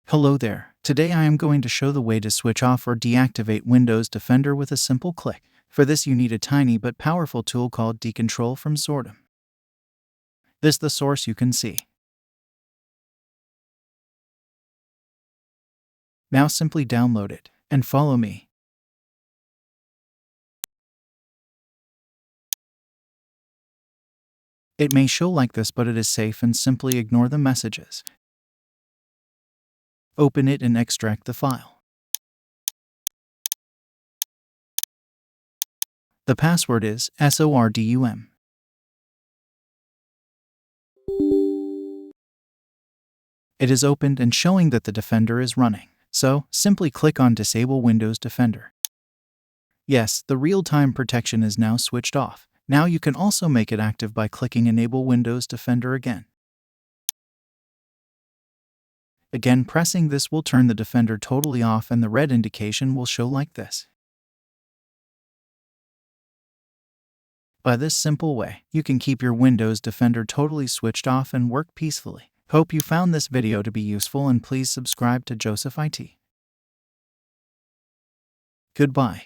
Hello there. Today I am going to show the way to switch off or deactivate Windows Defender with a simple click. For this you need a tiny but powerful tool called Decontrol from Sortum. This the source you can see. Now simply download it and follow me. It may show like this, but it is safe, and simply ignore the messages. Open it and extract the file. The password is SORDUM. It is opened and showing that the Defender is running. So, simply click on Disable Windows Defender. Yes, the real-time protection is now switched off. Now you can also make it active by clicking Enable Windows Defender again. Again, pressing this will turn the Defender totally off and the red indication will show like this. By this simple way, you can keep your Windows Defender totally switched off and work peacefully. Hope you found this video to be useful, and please subscribe to Joseph IT. Goodbye.